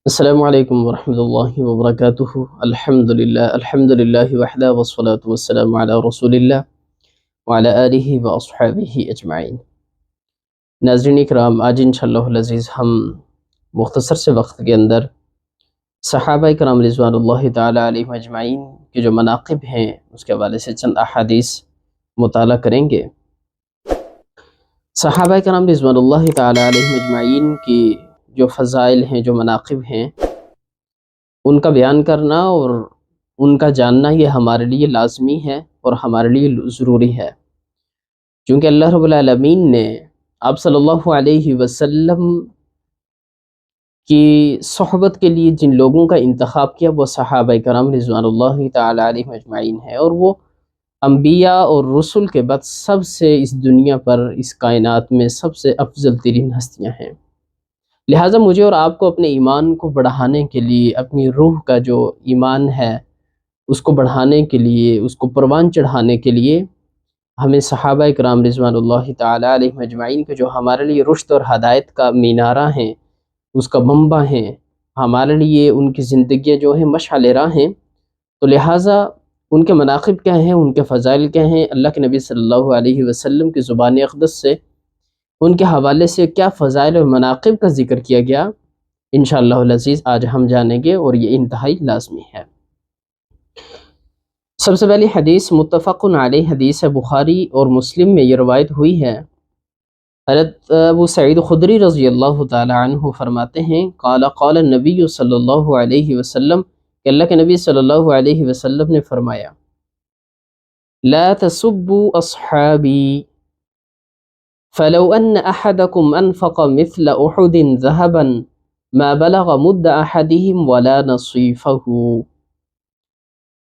السلام علیکم ورحمۃ اللہ وبرکاتہ۔ الحمد للہ وحدہ والصلاة والسلام علی رسول اللہ وعلی آلہ واصحابہ اجمعین۔ ناظرین اکرام، آج انشاءاللہ العزیز ہم مختصر سے وقت کے اندر صحابہ کرام رضوان اللہ تعالی علیہم اجمعین کے جو مناقب ہیں اس کے حوالے سے چند احادیث مطالعہ کریں گے۔ صحابہ کرام رضوان اللہ تعالی علیہم اجمعین کی جو فضائل ہیں، جو مناقب ہیں، ان کا بیان کرنا اور ان کا جاننا یہ ہمارے لیے لازمی ہے اور ہمارے لیے ضروری ہے، چونکہ اللہ رب العالمین نے آپ صلی اللہ علیہ وسلم کی صحبت کے لیے جن لوگوں کا انتخاب کیا وہ صحابہ کرام رضوان اللہ تعالی علیہم اجمعین ہے، اور وہ انبیاء اور رسل کے بعد سب سے اس دنیا پر، اس کائنات میں سب سے افضل ترین ہستیاں ہیں۔ لہٰذا مجھے اور آپ کو اپنے ایمان کو بڑھانے کے لیے، اپنی روح کا جو ایمان ہے اس کو بڑھانے کے لیے، اس کو پروان چڑھانے کے لیے ہمیں صحابہ کرام رضوان اللہ تعالی علیہم اجمعین کے جو ہمارے لیے رشد اور ہدایت کا مینارہ ہیں، اس کا منبع ہیں، ہمارے لیے ان کی زندگیاں جو ہیں مشعل راہ ہیں، تو لہٰذا ان کے مناقب کیا ہیں، ان کے فضائل کیا ہیں، اللہ کے نبی صلی اللہ علیہ وسلم کی زبان اقدس سے ان کے حوالے سے کیا فضائل اور مناقب کا ذکر کیا گیا، انشاءاللہ العزیز آج ہم جانیں گے، اور یہ انتہائی لازمی ہے۔ سب سے پہلی حدیث متفق علیہ حدیث ہے، بخاری اور مسلم میں یہ روایت ہوئی ہے۔ حضرت ابو سعید خدری رضی اللہ تعالی عنہ فرماتے ہیں، قال النبی صلی اللہ علیہ وسلم، کہ اللہ کے نبی صلی اللہ علیہ وسلم نے فرمایا، لا تسبوا اصحابی فلو ان احدکم انفق مثل احد ذهبا ما بلغ مد احدهم ولا نصیفہ،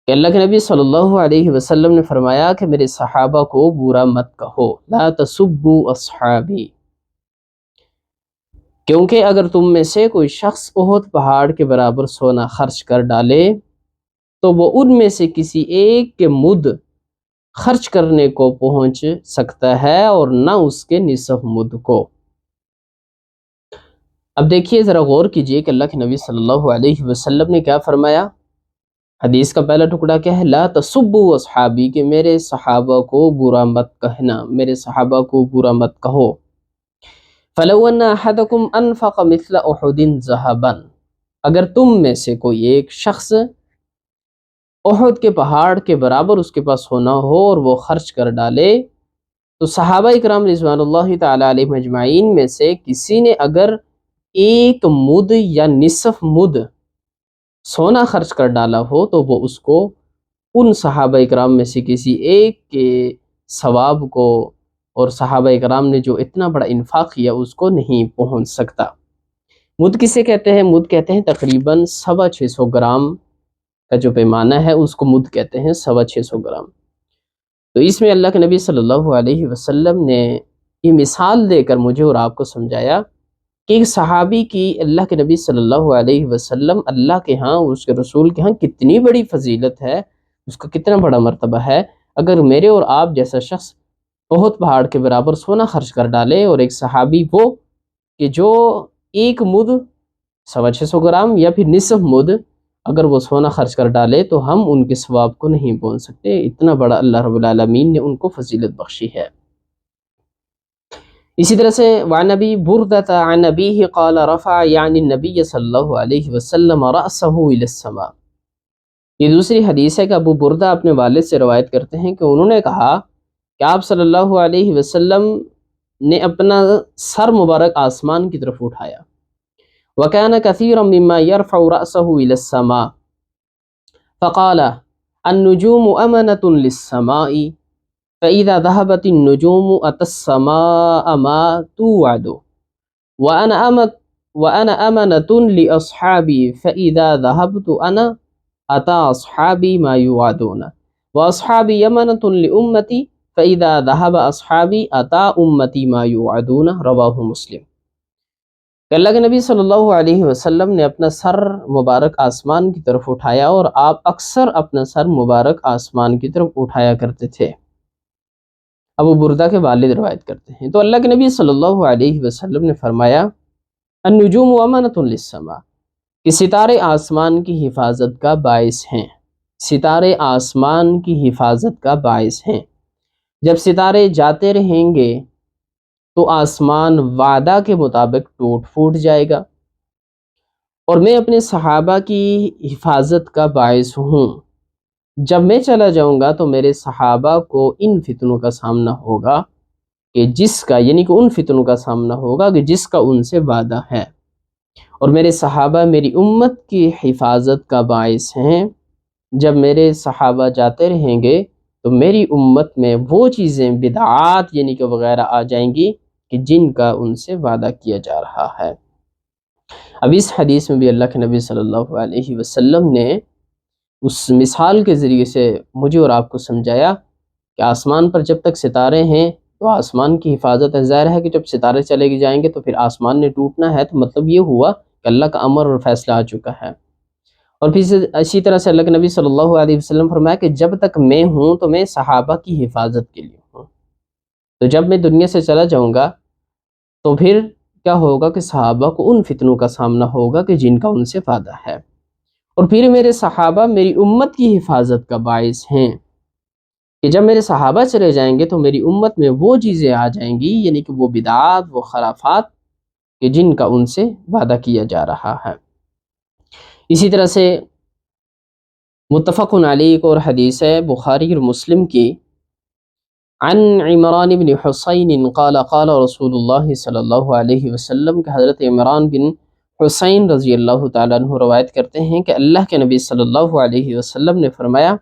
کہ اللہ کے نبی صلی اللہ علیہ وسلم نے فرمایا کہ میرے صحابہ کو برا مت کہو، لا تسبوا اصحابی، کیونکہ اگر تم میں سے کوئی شخص احد پہاڑ کے برابر سونا خرچ کر ڈالے تو وہ ان میں سے کسی ایک کے مد خرچ کرنے کو پہنچ سکتا ہے اور نہ اس کے نصف مد کو۔ اب دیکھیے، ذرا غور کیجئے کہ اللہ کے نبی صلی اللہ علیہ وسلم نے کیا فرمایا۔ حدیث کا پہلا ٹکڑا کیا ہے؟ لا تسبوا اصحابی، کہ میرے صحابہ کو برا مت کہنا، میرے صحابہ کو برا مت کہو۔ فلو ان احدکم انفق مثل احد ذهبا، اگر تم میں سے کوئی ایک شخص احد کے پہاڑ کے برابر اس کے پاس ہونا ہو اور وہ خرچ کر ڈالے، تو صحابہ اکرام رضوان اللہ تعالی علیہم اجمعین میں سے کسی نے اگر ایک مد یا نصف مد سونا خرچ کر ڈالا ہو تو وہ اس کو ان صحابہ اکرام میں سے کسی ایک کے ثواب کو، اور صحابہ اکرام نے جو اتنا بڑا انفاق کیا اس کو نہیں پہنچ سکتا۔ مد کسے کہتے ہیں؟ مد کہتے ہیں تقریباً 650 گرام کا جو پیمانہ ہے اس کو مد کہتے ہیں، 650 گرام۔ تو اس میں اللہ کے نبی صلی اللہ علیہ وسلم نے یہ مثال دے کر مجھے اور آپ کو سمجھایا کہ ایک صحابی کی اللہ کے نبی صلی اللہ علیہ وسلم، اللہ کے ہاں، اس کے رسول کے ہاں کتنی بڑی فضیلت ہے، اس کا کتنا بڑا مرتبہ ہے۔ اگر میرے اور آپ جیسا شخص بہت پہاڑ کے برابر سونا خرچ کر ڈالے، اور ایک صحابی وہ کہ جو ایک مد 650 گرام یا پھر نصف مد اگر وہ سونا خرچ کر ڈالے تو ہم ان کے ثواب کو نہیں پہنچ سکتے، اتنا بڑا اللہ رب العالمین نے ان کو فضیلت بخشی ہے۔ اسی طرح سے وعن ابی بردۃ عن ابیہ قال رفع یعنی النبی صلی اللہ علیہ وسلم رأسہ الی السماء، یہ دوسری حدیث ہے کہ ابو بردہ اپنے والد سے روایت کرتے ہیں کہ انہوں نے کہا کہ آپ صلی اللہ علیہ وسلم نے اپنا سر مبارک آسمان کی طرف اٹھایا۔ وَكَانَ كَثِيرًا مِمَّا يَرْفَعُ رَأْسَهُ إِلَى السَّمَاءِ فَقَالَ النُّجُومُ أَمَنَةٌ لِلسَّمَاءِ فَإِذَا ذَهَبَتِ النُّجُومُ أَتَى السَّمَاءَ مَا تُوعَدُ وَأَنَا أَمَنَةٌ لِأَصْحَابِي فَإِذَا ذَهَبْتُ أَنَا أَتَى أَصْحَابِي مَا يُوعَدُونَ وَأَصْحَابِي أَمَنَةٌ لِأُمَّتِي فَإِذَا ذَهَبَ أَصْحَابِي أَتَى أُمَّتِي مَا يُوعَدُونَ، رواہ مسلم۔ کہ اللہ کے نبی صلی اللہ علیہ وسلم نے اپنا سر مبارک آسمان کی طرف اٹھایا، اور آپ اکثر اپنا سر مبارک آسمان کی طرف اٹھایا کرتے تھے۔ ابو بردہ کے والد روایت کرتے ہیں، تو اللہ کے نبی صلی اللہ علیہ وسلم نے فرمایا النجوم امانۃ للسماء، کہ ستارے آسمان کی حفاظت کا باعث ہیں، ستارے آسمان کی حفاظت کا باعث ہیں۔ جب ستارے جاتے رہیں گے تو آسمان وعدہ کے مطابق ٹوٹ پھوٹ جائے گا، اور میں اپنے صحابہ کی حفاظت کا باعث ہوں۔ جب میں چلا جاؤں گا تو میرے صحابہ کو ان فتنوں کا سامنا ہوگا کہ جس کا، یعنی کہ ان فتنوں کا سامنا ہوگا کہ جس کا ان سے وعدہ ہے، اور میرے صحابہ میری امت کی حفاظت کا باعث ہیں۔ جب میرے صحابہ جاتے رہیں گے تو میری امت میں وہ چیزیں بدعات یعنی کہ وغیرہ آ جائیں گی کہ جن کا ان سے وعدہ کیا جا رہا ہے۔ اب اس حدیث میں بھی اللہ کے نبی صلی اللہ علیہ وسلم نے اس مثال کے ذریعے سے مجھے اور آپ کو سمجھایا کہ آسمان پر جب تک ستارے ہیں تو آسمان کی حفاظت ہے۔ ظاہر ہے کہ جب ستارے چلے جائیں گے تو پھر آسمان نے ٹوٹنا ہے، تو مطلب یہ ہوا کہ اللہ کا امر اور فیصلہ آ چکا ہے۔ اور پھر اسی طرح سے اللہ کے نبی صلی اللہ علیہ وسلم فرمایا کہ جب تک میں ہوں تو میں صحابہ کی حفاظت کے لیے ہوں، تو جب میں دنیا سے چلا جاؤں گا تو پھر کیا ہوگا کہ صحابہ کو ان فتنوں کا سامنا ہوگا کہ جن کا ان سے وعدہ ہے، اور پھر میرے صحابہ میری امت کی حفاظت کا باعث ہیں کہ جب میرے صحابہ چلے جائیں گے تو میری امت میں وہ چیزیں آ جائیں گی، یعنی کہ وہ بدعات، وہ خرافات کہ جن کا ان سے وعدہ کیا جا رہا ہے۔ اسی طرح سے متفق علیہ ایک اور حدیث ہے بخاری اور مسلم کی، عن عمران بن حسین قال قال رسول اللہ صلی اللہ علیہ وسلم کہ حضرت عمران بن حسین رضی اللہ تعالیٰ عنہ روایت کرتے ہیں کہ اللہ کے نبی صلی اللہ علیہ وسلم نے فرمایا،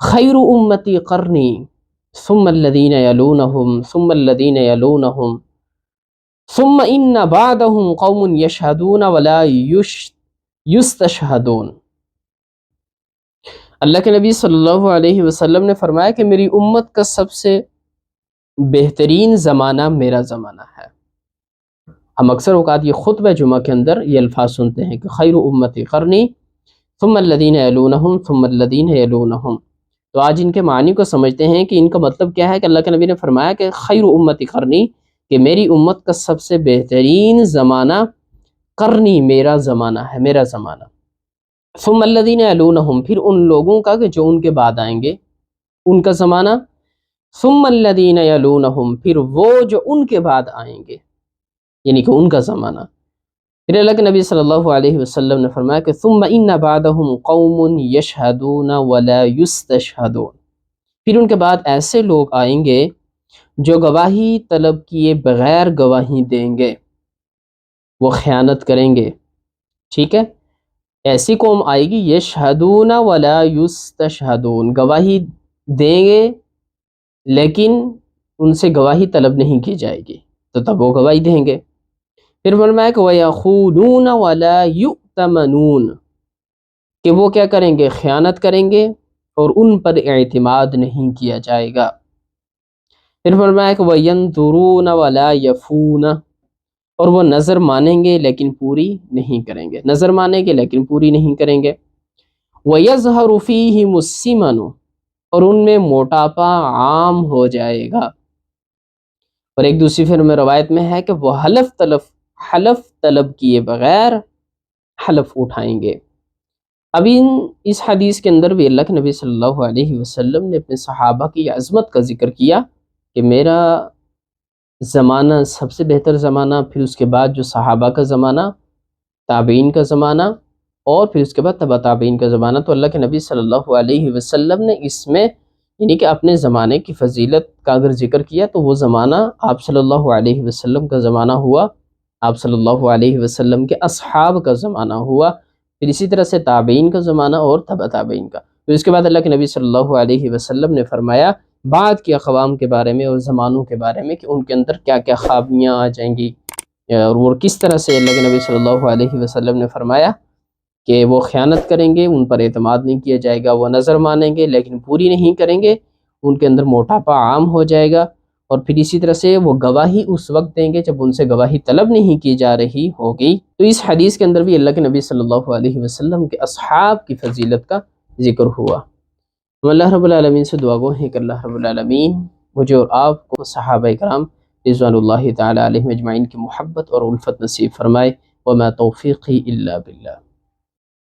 خیر امتی قرنی ثم الذین یلونہم ثم الذین یلونہم ثم ان بعدہم قوم یشہدون ولا یستشہدون۔ اللہ کے نبی صلی اللہ علیہ وسلم نے فرمایا کہ میری امت کا سب سے بہترین زمانہ میرا زمانہ ہے۔ ہم اکثر اوقات یہ خطبہ جمعہ کے اندر یہ الفاظ سنتے ہیں کہ خیر امتی قرنی ثم الذین یلونہم ثم الذین یلونہم، تو آج ان کے معنی کو سمجھتے ہیں کہ ان کا مطلب کیا ہے کہ اللہ کے نبی نے فرمایا کہ خیر امتی قرنی، کہ میری امت کا سب سے بہترین زمانہ قرنی میرا زمانہ ہے، میرا زمانہ۔ ثم الذین یلونہم، پھر ان لوگوں کا کہ جو ان کے بعد آئیں گے ان کا زمانہ، ثم الذین یلونہم، پھر وہ جو ان کے بعد آئیں گے یعنی کہ ان کا زمانہ۔ پھر اللہ کے نبی صلی اللہ علیہ وسلم نے فرمایا کہ ثم ان بعدہم قوم یشہدون ولا یستشہدون، پھر ان کے بعد ایسے لوگ آئیں گے جو گواہی طلب کیے بغیر گواہی دیں گے، وہ خیانت کریں گے، ٹھیک ہے۔ ایسی قوم آئے گی یشہدون ولا یستشہدون، گواہی دیں گے لیکن ان سے گواہی طلب نہیں کی جائے گی، تو تب وہ گواہی دیں گے۔ پھر فرمایا کہ وَيَخُونُونَ وَلَا يُؤْتَمَنُونَ، کہ وہ کیا کریں گے، خیانت کریں گے اور ان پر اعتماد نہیں کیا جائے گا۔ پھر فرمایا کہ وَيَنْظُرُونَ وَلَا يَفُونَ، اور وہ نظر مانیں گے لیکن پوری نہیں کریں گے، نظر مانیں گے لیکن پوری نہیں کریں گے۔ وَيَظْهَرُ فِيهِمُ السِّمَنُ، اور ان میں موٹاپا عام ہو جائے گا۔ اور ایک دوسری پھر میں روایت میں ہے کہ وہ حلف طلب کیے بغیر حلف اٹھائیں گے۔ اب اس حدیث کے اندر بھی اللہ کے نبی صلی اللہ علیہ وسلم نے اپنے صحابہ کی عظمت کا ذکر کیا کہ میرا زمانہ سب سے بہتر زمانہ، پھر اس کے بعد جو صحابہ کا زمانہ، تابعین کا زمانہ، اور پھر اس کے بعد تبع تابعین کا زمانہ۔ تو اللہ کے نبی صلی اللہ علیہ وسلم نے اس میں یعنی کہ اپنے زمانے کی فضیلت کا اگر ذکر کیا تو وہ زمانہ آپ صلی اللہ علیہ وسلم کا زمانہ ہوا، آپ صلی اللہ علیہ وسلم کے اصحاب کا زمانہ ہوا، پھر اسی طرح سے تابعین کا زمانہ اور تبع تابعین کا۔ پھر اس کے بعد اللہ کے نبی صلی اللہ علیہ وسلم نے فرمایا بعد کے اقوام کے بارے میں اور زمانوں کے بارے میں کہ ان کے اندر کیا کیا خامیاں آ جائیں گی، اور وہ کس طرح سے اللہ کے نبی صلی اللہ علیہ وسلم نے فرمایا کہ وہ خیانت کریں گے، ان پر اعتماد نہیں کیا جائے گا، وہ نظر مانیں گے لیکن پوری نہیں کریں گے، ان کے اندر موٹاپا عام ہو جائے گا، اور پھر اسی طرح سے وہ گواہی اس وقت دیں گے جب ان سے گواہی طلب نہیں کی جا رہی ہوگی۔ تو اس حدیث کے اندر بھی اللہ کے نبی صلی اللہ علیہ وسلم کے اصحاب کی فضیلت کا ذکر ہوا۔ ہم اللہ رب العالمین سے دعا گو ہیں کہ اللہ رب العالمین مجھے اور آپ کو صحابہ کرام رضوان اللہ تعالی علیہم اجمعین کی محبت اور الفت نصیب فرمائے۔ وما توفیقی الا باللہ۔